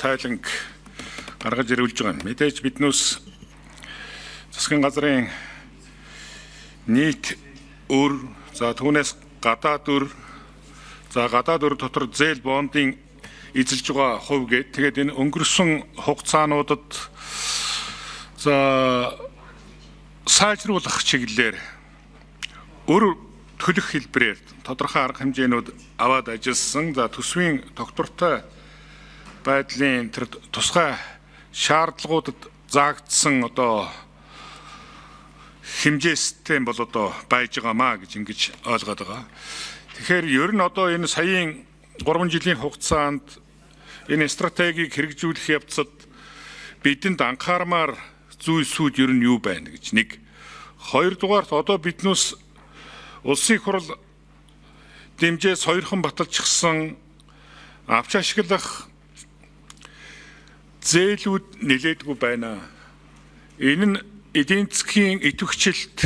тайланг гаргаж ирүүлж байгаа. Мэдээж биднээс засгийн газрын нийт өр, за түүнээс гадаад өр, за гадаад өр дотор зээл бондын эзэлж байгаа хувь гээд тэгээд энэ өнгөрсөн хугацаануудад за сайжруулах чиглэлээр өр төлөх хэлбэрээр тодорхой арга хэмжээнүүд аваад ажилласан. За төсвийн тогтвортой байдлын тэр тусгай шаардлагуудад заагдсан одоо хэмжээстэй бол одоо байж байгаамаа гэж ингэж ойлгоод байгаа. Тэгэхээр ер нь одоо энэ саяын 3 жилийн хугацаанд энэ стратегийг хэрэгжүүлэх явцад бидэнд анхаармаар зүйлсүүд ер нь юу байна гэж нэг. Хоёрдугаарт одоо биднээс улсын хурал дэмжээс хоёрхан баталчихсан авч ашиглах зээлүүд нэлээдгүй байна. Энэ нь эдийн засгийн идэвхжилт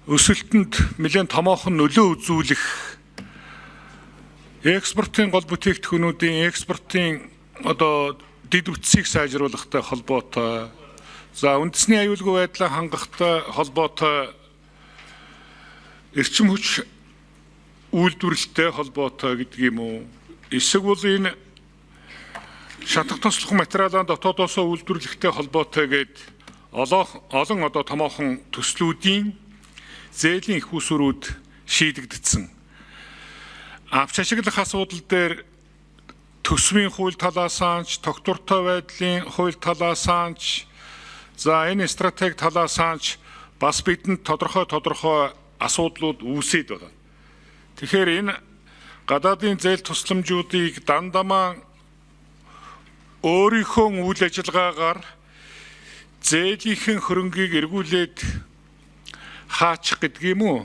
өсөлтөнд нэлээд томоохон нөлөө үзүүлэх экспортын гол бүтээгдэхүүнүүдийн экспортын одоо дэд үтсийг сайжруулахтай холбоотой, за үндэсний аюулгүй байдлаа хангахтай холбоотой, эрчим хүч үйлдвэрлэлтэй холбоотой гэдэг юм уу? Эсвэл энэ шатах тослох материалаа дотоодоос үйлдвэрлэхтэй холбоотой гээд олон одоо томоохон төслүүдийн зээлийн их усрууд шийдэгдсэн. Авч ашиглах асуудал дээр төсвийн хууль талаасаач, тогтвортой байдлын хууль талаасаач, за энэ стратеги талаасаач бас бидэнд тодорхой асуудлууд үүсээд байгаа. Тэгэхээр энэ гадаадын зээл тусламжуудыг дандамаа өөрийнхөө үйл ажиллагаагаар зээлийнхэн хөрөнгийг эргүүлээд хаачих гэдэг юм уу?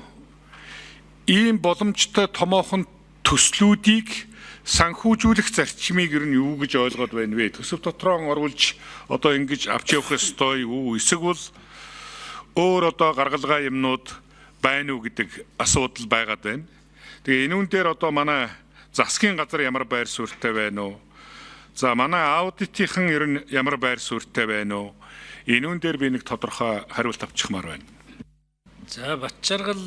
Ийм боломжтой томоохон төслүүдийг санхүүжүүлэх зарчмыг ер нь юу гэж ойлгоод байна вэ? Төсөв дотроо оруулж одоо ингэж авч явах ёстой юу? Эсвэл өөр одоо гаргалгаа юмнууд байна уу гэдэг асуудал байгаад байна. Тэгээ энүүн дээр одоо манай засгийн газар ямар байр суурьтай байна уу? За манай аудитынхан ер нь ямар байр суурьтай байна уу? Энүүн дээр би нэг тодорхой хариулт авчихмаар байна. За Батчаргал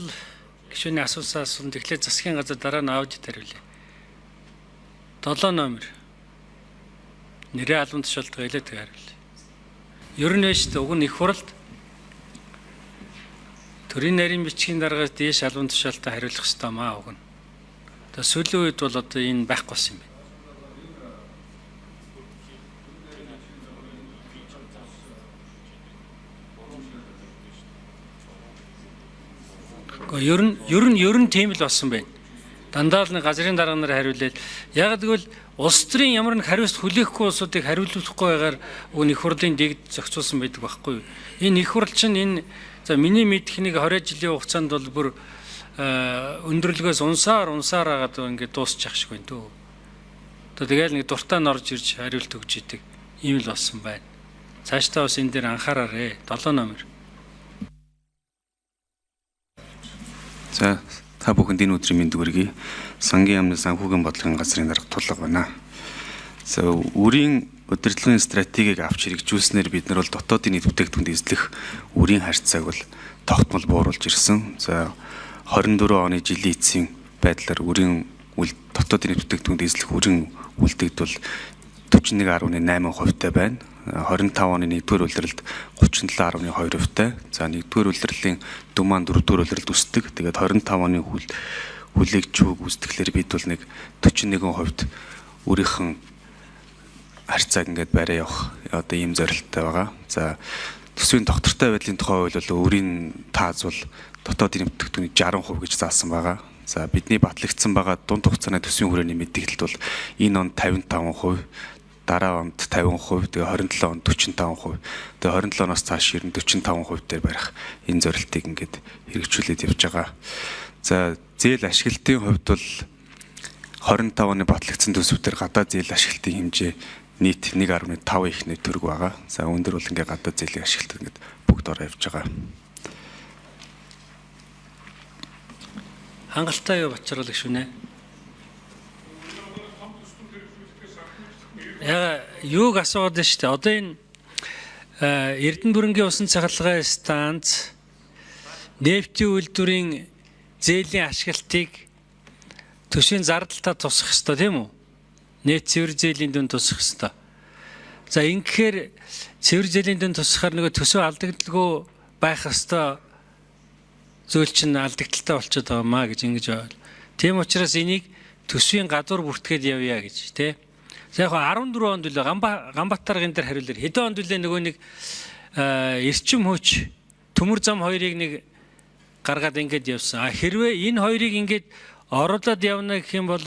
гишүүний асуусан тэгэхээр засгийн газар дараа нь аудит хариулъя. 7 номер. Нэрээ албан тушаалд хэлээд хариулъя. Ер нь шүү дээ уг нь их хуралд төрийн нарийн бичгийн дараагаас дээш албан тушаалтаа хариулах ёстой маа уг нь. Тэгээ сүүлийн үед бол одоо энэ байхгүй болсон юм байна. Ер нь тийм л болсон байна. Дандаа л нэг газрын дарга нар хариулээд яг гэвэл улс төрийн ямар нэг хариуцлага хүлээхгүй улсуудыг хариулуулахгүй байгаар уг их хурлын дэгд зохицуулсан байдаг байхгүй юу? Энэ их хурл чинь энэ за миний мэдэх нэг 20 жилийн хугацаанд бол бүр өндөрлөгөөс унсаар агаад ингээд дуусчих шиг байна дөө. Тэгэл нэг дуртай нь орж ирж хариулт өгч идэг ийм л болсон байна. Цаашдаа бас энэ дээр анхаараарэ. 7 номер. За та бүхэнд энэ өдрийн мэнд хүргэе. Сангийн яамны санхүүгийн бодлогын газрын дарга тулга байна. За үрийн удирдлагын стратегийг авч хэрэгжүүлснээр бид нар бол дотоодын нийт бүтээгдэхүүнд эзлэх үрийн харьцааг бол тогтмол бууруулж ирсэн. За 24 оны жилийн эцсийн байдлаар үрийн дотоодын нийт бүтээгдэхүүнд эзлэх үрийн үлдэгд бол 41.8% байна. 25 оны 1-р улиралд 37.2%. За 1-р улирлын дүн маань 4-р улиралд өсдөг. Тэгээд 25 оны хүлээгчүүг үсдэхлээр бид бол нэг 41% өөрийнх нь харьцааг ингээд барай явах одоо ийм зорилттой байгаа. За төсвийн тогтвортой байдлын тухай хууль бол өөрийн тааз бол дотоодын бүтээгдэхүүний 60% гэж заасан байгаа. За бидний батлагдсан байгаа дунд хугацааны төсвийн хүрээний мэдээлэлд бол энэ онд 55%, дараа онд 50%, тэгээ 27 онд 45%, тэгээ 27-оос цааш ер нь 45% дээр барих энэ зорилтыг ингээд хэрэгжүүлээд явж байгаа. За зээл ашиглалтын хувьд бол 25 оны батлагдсан төсвүүдээр гадаад зээл ашиглалтын хэмжээ нийт 1.5 ихний төгрөг байгаа. За өндөр бол ингээд гадаад зээлийн ашиглалт ингээд бүгд ороо явж байгаа. Хангалттай юу Батчаргал гишүүнэ? яга юуг асууад байна шүү дээ. Одоо энэ Эрдэнэ бүрэнгийн усан цахилгаан станц нефтийн үйлдвэрийн зээлийн ашиглалтыг төсвийн зардалтаа тусах ёстой тийм үү? Нефт цэвэр зээлийн дүн тусах ёстой. За ингэхээр цэвэр зээлийн дүн тусахаар нөгөө төсөв алдагдaltaгүй байх ёстой зүйл чинь алдагдaltaй болчиход байгаа маа гэж ингэж байна. Тийм учраас энийг төсвийн гадуур бүртгээд явъя гэж тий. За яг 14 онд үлээ Ганбаатаргын дээр хариулъя. Хэдэн онд үлээ нөгөө нэг эрчим хүч төмөр зам хоёрыг нэг гаргаад ингэж явсан. Хэрвээ энэ хоёрыг ингэж оруулаад явна гэх юм бол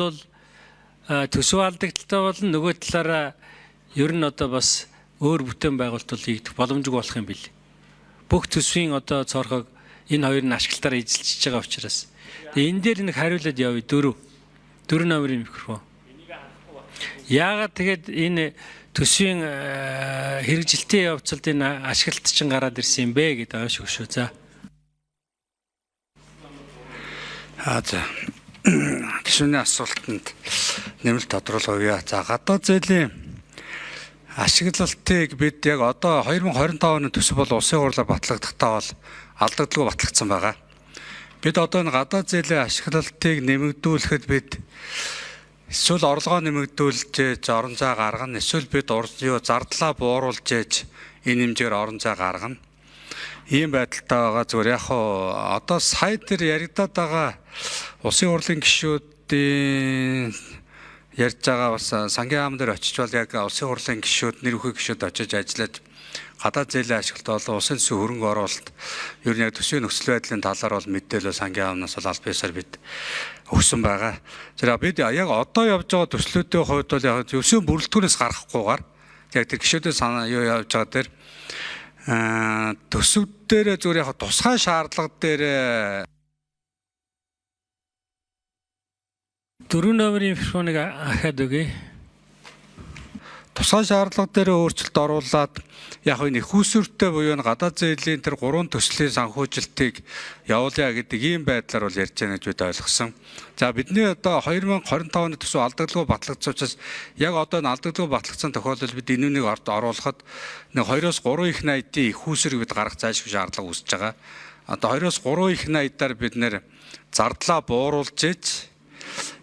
төсөв алдагдaltaй болно. Нөгөө талаараа ер нь одоо бас өөр бүтээн байгуулалт хийгдэх боломжгүй болох юм бил. Бүх төсвийн одоо цорхог энэ хоёр нь ашиглалтаар эзэлж байгаа учраас. Тэгээ энэ дээр нэг хариулаад явъя 4 номерын микрофон. Яагаад тэгээд энэ төсвийн хэрэгжилтийн явцад энэ ашиглалт чинь гараад ирсэн юм бэ гэдэг байгаа шүү. За. За. Гишүүний асуултанд нэмэлт тодруулъя. За, гадаад зээлийн ашиглалтыг бид яг одоо 2025 оны төсөв бол улсын хурлаар батлагдахтаа бол алдагдaltaгүй батлагдсан байгаа. Бид одоо энэ гадаад зээлийн ашиглалтыг нэмэгдүүлэхэд бид эсвэл орлогоо нэмэгдүүлж ээж орон зай гаргана, эсвэл бид зардлаа бууруулж ээж энэ хэмжээгээр орон зай гаргана. Ийм байдалтай байгаа. Зүгээр яг одоо сая дээр яригадаад байгаа улсын хурлын гишүүдийн ярьж байгаа бас сангийн хаан дээр очиж бол яг улсын хурлын гишүүд, нэр бүхий гишүүд очиж ажиллаж гадаад зээлийн ашиглалт болон улсын төсвийн хөрөнгө оруулалт ер нь яг төсвийн нөхцөл байдлын талаар бол мэдээлэл сангийн хаанаас бол аль биесээр бид өгсөн байгаа. Тэр бид яг одоо явж байгаа төслүүдийн хувьд бол яг төсвийн бүрэлдэхүүнээс гарахгүйгээр яг тэр гишүүдийн санаа юу явж байгаа дээр төсөв дээр зүгээр яг тусгай шаардлага дээр 4 номерын микрофоныг ахаад өгье. Тусгай шаардлага дээр өөрчлөлт оруулаад яг энэ их усүртэй буюу гадаад зээлийн тэр 3 төслийн санхүүжилтийг явуулъя гэдэг ийм байдлаар бол ярьж байгаа гэж бид ойлгосон. За бидний одоо 2025 оны төсөв алдагдaltaгүй батлагдсан учраас яг одоо энэ алдагдaltaгүй батлагдсан тохиолдолд бид энүүнийг оруулахад нэг 2-оос 3 их найдын их усүрийг бид гаргах зайлшгүй шаардлага үүсэж байгаа. Одоо 2-оос 3 их найдаар бид нэр зардлаа бууруулж ээж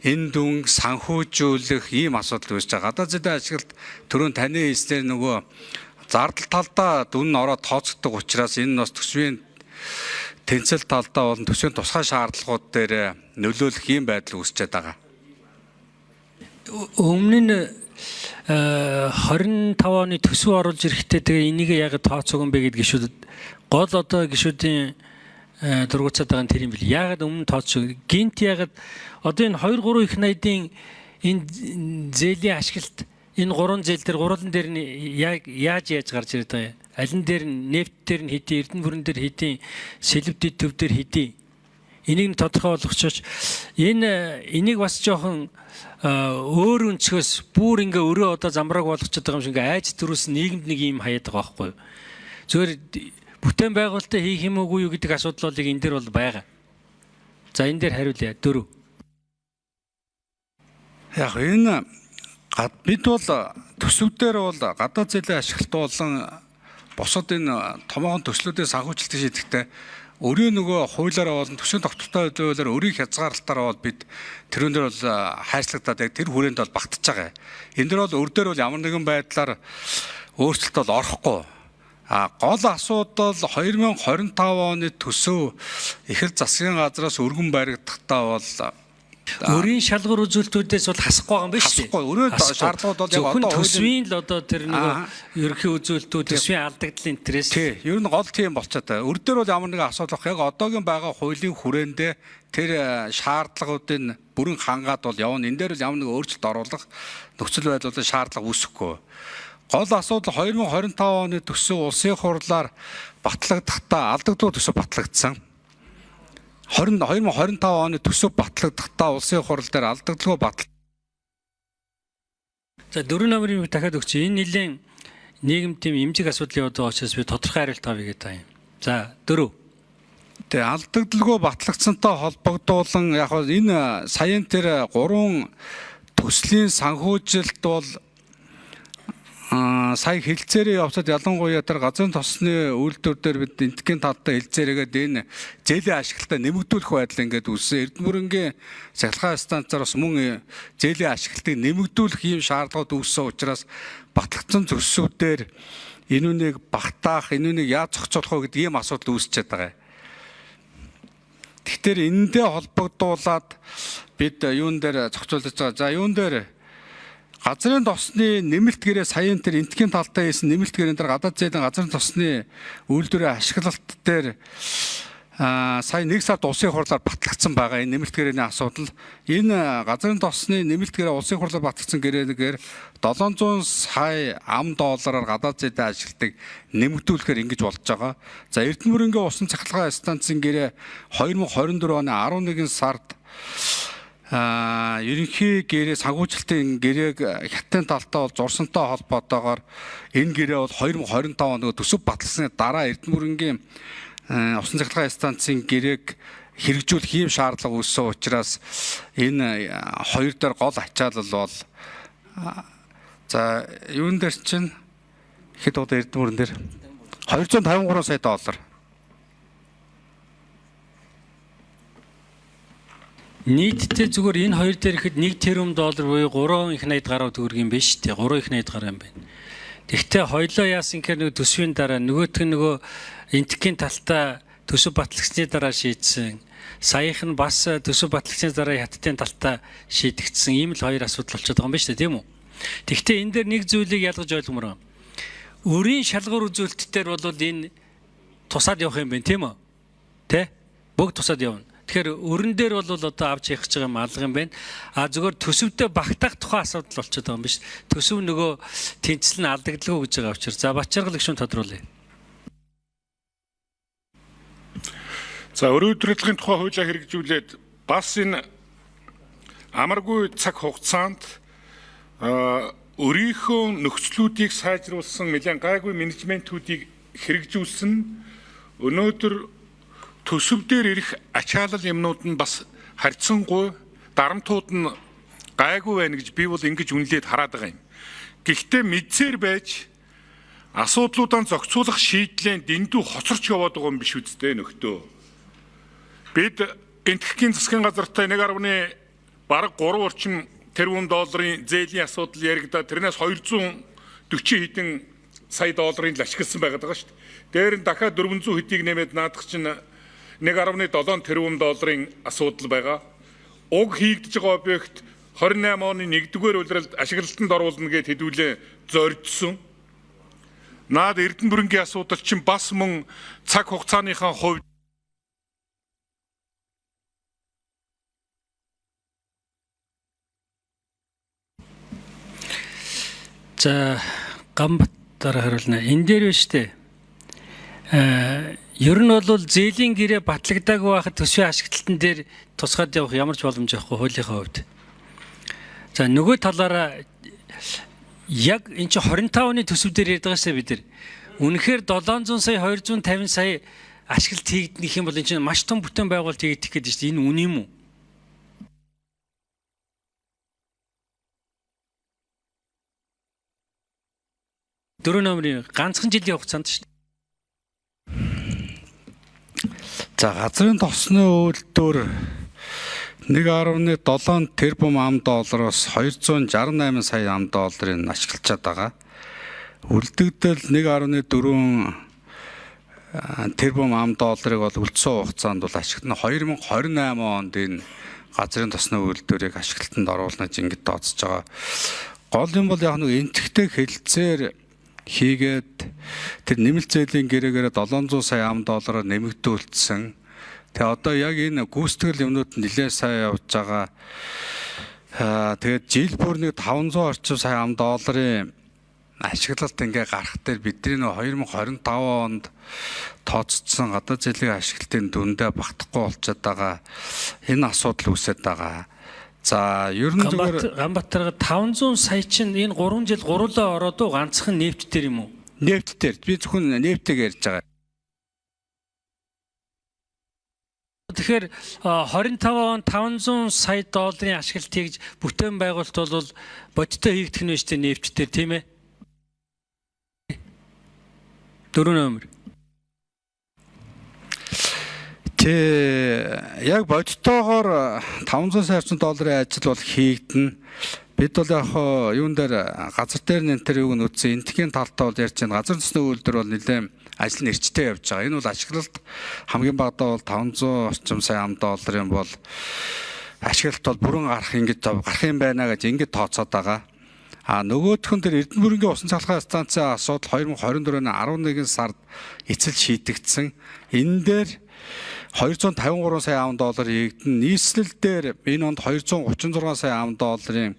энэ дүн санхүүжүүлэх ийм асуудал үүсэж байгаа. Гадаад зээлийн ашиглалт түрүүн таны хэлснээр нөгөө зардал талдаа дүн нь ороод тооцогддог учраас энэ бас төсвийн тэнцэл талдаа болон төсвийн тусгай шаардлагууд дээр нөлөөлөх ийм байдал үүсчээд байгаа. Өмнө нь 25 оны төсөв оруулж ирэхдээ тэгээ энийг яг тооцоогүй юм бэ гэдэг гişүүд гол одоо гişүүдийн дургуцаад байгаа нь тэр юм бил. Яагаад өмнө тооцоо гинт яагаад одоо энэ 2-3 их найдын энэ зээлийн ашиглалт энэ 3 зээл дээр гурван дээр нь яаж гарч ирээд байгаа юм? Алин дээр нь нефт дээр нь хэдий, эрдэнэ бүрэн дээр хэдий, сэлбэдэд төв дээр хэдий. Энийг нь тодорхой болгочихооч. Энийг бас жоохон өөр өнцгөөс бүр ингээ өрөө одоо замбрааг болгочиход байгаа юм шиг ингээ айц дөрүс нийгэмд нэг юм хаяад байгаа байхгүй юу? Зөвхөн бүтээн байгуулалтаа хийх юм уугүй юу гэдэг асуудлыг энэ дээр бол байгаа. За энэ дээр хариулъя 4. Яг энэ бид бол төсөвдөр бол гадаад зээлийн ашиглалт болон босод энэ томоохон төслүүдийн санхүүжилтийг шийдэхдээ өрөө нөгөө хуулиараа болон төсвийн тогтвортой хуулиар өрийг хязгаарлалтаараа бол бид тэрүүн дээр бол хайрцагтаад яг тэр хүрээнд бол багтаж байгаа. Энэ дээр бол өр дээр бол ямар нэгэн байдлаар өөрчлөлт бол орохгүй. Гол асуудал 2025 оны төсөв эхэл засгийн газраас өргөн баригдахдаа бол өрийн шалгуур үзүүлэлтүүдээс бол хасахгүй байгаа юм байна шүү дээ. Хасахгүй. Өрөө шаардлагууд бол яг одоо төсвийн л одоо тэр нэг ерөнхий үзүүлэлтүүд төсвийн алдагдал интерес. Тий, ер нь гол тийм болчиход байгаа. Өр дээр бол ямар нэгэн асуудал яг одоогийн байгаа хуулийн хүрээндээ тэр шаардлагуудын бүрэн хангаад бол явна. Энэ дээр л ямар нэгэн өөрчлөлт оруулах нөхцөл байдлуудын шаардлага үүсэхгүй. Гол асуудал 2025 оны төсөв улсын хурлаар батлагдахдаа алдагдaltaгүй төсөв батлагдсан. 2025 оны төсөв батлагдахдаа улсын хурал дээр алдагдaltaгүй батал. За 4 номерыг дахиад өгч. Энэ нэлийн нийгэм тийм эмзэг асуудал яваад байгаа учраас би тодорхой хариулт авъя гэдэг юм. За 4. Тэгээ алдагдaltaгүй батлагдсантай холбогдуулан яг энэ саяын тэр 3 төслийн санхүүжилт бол сая хэлцээрээ явсад ялангуяа тэр газрын тосны үйлдвэр дээр бид энтхийн талтай хэлцээрээгээд энэ зээлийн ашиглалтаа нэмэгдүүлэх байдал ингээд үүссэн. Эрдэнэбүрэнгийн цахилгаан станцаар бас мөн зээлийн ашиглалтыг нэмэгдүүлэх ийм шаардлагууд үүссэн учраас батлагдсан төсвүүдээр энүүнийг багтаах, энүүнийг яаж зохицуулах вэ гэдэг ийм асуудал үүсчихэд байгаа юм. Тэгэхээр энэндээ холбогдуулаад бид юун дээр зохицуулж байгаа. За юун дээр газрын тосны нэмэлт гэрээ саяын тэр энтхийн талтай хийсэн нэмэлт гэрээнд дээр гадаад зээлийн газрын тосны үйлдвэрийн ашиглалт дээр сая 1 сард улсын хурлаар батлагдсан байгаа энэ нэмэлт гэрээний асуудал. Энэ газрын тосны нэмэлт гэрээ улсын хурлаар батлагдсан гэрээгээр 700 сая $, гадаад зээлийн ашиглалтыг нэмэгдүүлэхээр ингэж болж байгаа. За Эрдэнэбүрэнгийн усан цахилгаан станцын гэрээ 2024 оны 11 сард ерөнхий гэрээ санхүүжилтийн гэрээг хятадын талтай бол зурсантай холбоотойгоор энэ гэрээ бол 2025 оны төсөв батлсны дараа Эрдэнэбүрэнгийн усан цахилгаан станцын гэрээг хэрэгжүүлэх ийм шаардлага үүссэн учраас энэ хоёр дээр гол ачаалал бол за юун дээр чинь хэд удаа Эрдэнэбүрэн дээр $253 сая. Нийтдээ зүгээр энэ хоёр дээр ихэд $1 тэрбум буюу 3 их 80 гаруй төгрөг юм биш үү? 3 их 80 гаруй юм байна. Тэгвэл хоёлоо яасан гэхээр нөгөө төсвийн дараа нөгөөх нь нөгөө энтхийн талтаа төсөв батлагдсны дараа шийдсэн. Саяхан нь бас төсөв батлагдсны дараа хятадын талтаа шийдэгдсэн. Ийм л хоёр асуудал болчиход байгаа юм байна шүү дээ, тийм үү? Тэгвэл энэ дээр нэг зүйлийг ялгаж ойлгомоор байна. Өрийн шалгуур үзүүлэлт дээр бол энэ тусаад явах юм байна, тийм үү? Тэ? Бүгд тусаад явна. Тэгэхээр өрн дээр бол одоо авч явах гэж байгаа юм алга юм байна. Зүгээр төсөвдөө багтаах тухай асуудал болчиход байгаа юм биш. Төсөв нөгөө тэнцэл нь алдагдaltaгүй гэж байгаа учраас. За Бачаргал гүшүүн тодруулъя. За өрийн удирдлагын тухай хуулиа хэрэгжүүлээд бас энэ амаргүй цаг хугацаанд өөрийнхөө нөхцлүүдийг сайжруулсан нэлээд гайгүй менежментүүдийг хэрэгжүүлсэн өнөөдөр төсөв дээр ирэх ачаалал юмнууд нь бас харьцангуй дарамтууд нь гайгүй байна гэж би бол ингэж үнэлээд хараад байгаа юм. Гэхдээ мэдсээр байж асуудлуудаа зохицуулах шийдлээ дэндүү хоцорч яваад байгаа юм биш үсттэй нөхдөө. Бид энтхийн засгийн газартай 1.3 орчим тэрбум долларын зээлийн асуудал яригдаад тэрнээс 240 хэдэн сая долларын л ашигласан байгаад байгаа шүү дээ. Дээр нь дахиад 400 хэдийг нэмээд наадах чинь 1.7 тэрбум долларын асуудал байгаа. Уг хийгдэж байгаа объект 28 оны 1-р улиралд ашиглалтанд оруулна гэж хэдүүлээ зорьдсон. Наад Эрдэнэбүрэнгийн асуудал чинь бас мөн цаг хугацааныхаа хувьд за Ганбатар хариулна. Энэ дээр биш үү? Ер нь бол зээлийн гэрээ батлагдаагүй байхад төсвийн ашиглалтан дээр тусгаад явах ямар ч боломж байхгүй хуулийнхаа хувьд. За нөгөө талаараа яг энэ чинь 25 оны төсөв дээр ярьж байгаасаа бид нар үнэхээр 700 сая 250 сая ашиглалт хийгдэх юм бол энэ чинь маш том бүтээн байгуулалт хийгдэх гэдэг чинь энэ үн юм уу? 4 номерын ганцхан жилийн хугацаанд шүү дээ. За газрын тосны үйлдвэр 1.7 тэрбум $, $268 сая $ын ашиглаж байгаа. Үлдэгдэл 1.4 тэрбум $ыг бол үлдсэн хугацаанд бол ашиглана. 2028 онд энэ газрын тосны үйлдвэрийг ашиглалтанд оруулна гэж ингэж тооцож байгаа. Гол юм бол яг нэг энтхтэй хэлцээр хийгээд тэр нэмэлт зээлийн гэрээгээр 700 сая $, нэмэгдүүлсэн. Тэгээ одоо яг энэ гүйцэтгэл юмнууд нэлээд сайн явж байгаа. Тэгээд жил бүр нэг 500 орчим сая $-ын ашиглалт ингээ гарах дээр бидний 2025 онд тооцсон гадаад зээлийн ашиглалтын дүндээ багтахгүй болчиход байгаа. Энэ асуудал үүсэж байгаа. За ер нь зүгээр Ганбатар 500 сая чинь энэ 3 жил гурлаа ороод ганцхан нефт дээр юм уу? Нефт дээр би зөвхөн нефтийг ярьж байгаа. Тэгэхээр 25 он 500 сая $-ын ашиглалт хийж бүтээн байгуулалт бол бодиттой хийгдэх нь шүү дээ нефт дээр тийм ээ. 4 номер. Яг бодтоогоор 500 сая орчим долларын ажил бол хийгдэн. Бид бол яг юун дээр газар дээр нэнтэр юуг нь үтсэн энтхийн талтай бол ярьж байна. Газар нутгийн үйлдвэр бол нэлээд ажил нь эрчтэй явж байгаа. Энэ бол ашиглалт хамгийн багадаа бол 500 орчим сая долларын бол ашиглалт бол бүрэн гарах юм байна гэж ингэж тооцоод байгаа. Нөгөөхөн дээр Эрдэнэ бүрэнгийн усан цахилгаан станцын асуудал 2024 оны 11 сард эцэл шийдэгдсэн. Энэ дээр 253 сая доллар хийгдэн. Нийслэл дээр энэ онд 236 сая долларын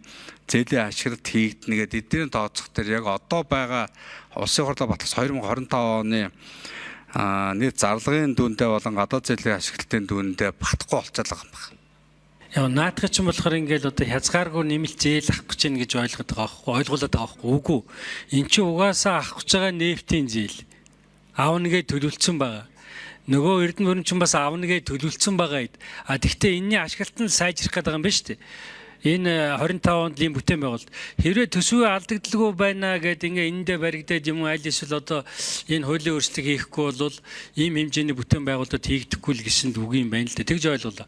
зээлийн ашиглалт хийгдэнэ гэдэг эдгээр тооцох дээр яг одоо байгаа улсын хурлаа батлах 2025 оны нийт зарлагын дүндээ болон гадаад зээлийн ашиглалтын дүндээ батхгүй болчиход байгаа юм байна. Яг наадах чинь болохоор ингээл одоо хязгааргүй нэмэлт зээл авах гэж байна гэж ойлгоод байгаа байхгүй ойлгуулад байгаа байхгүй үгүй. Эн чинь угаасаа авах гэж байгаа нефтийн зээл аавныгээ төлөвлөсөн байгаа. Нөгөө Эрдэнэ бүрэн чинь бас аавныгээ төлөвлөсөн байгаа. Тэгвэл энэний ашиглалт нь сайжрах гэдэг юм байна шүү дээ. Энэ 25 онд ийм бүтээн байгуулалт хэрвээ төсвөө алдагдaltaгүй байна гэдэг ингээ эндээ баригдаад юм аль эсвэл одоо энэ хуулийн өөрчлөлт хийхгүй бол ийм хэмжээний бүтээн байгуулалт хийгдэхгүй л гэсэн үг юм байна л дээ. Тэгж ойлголоо.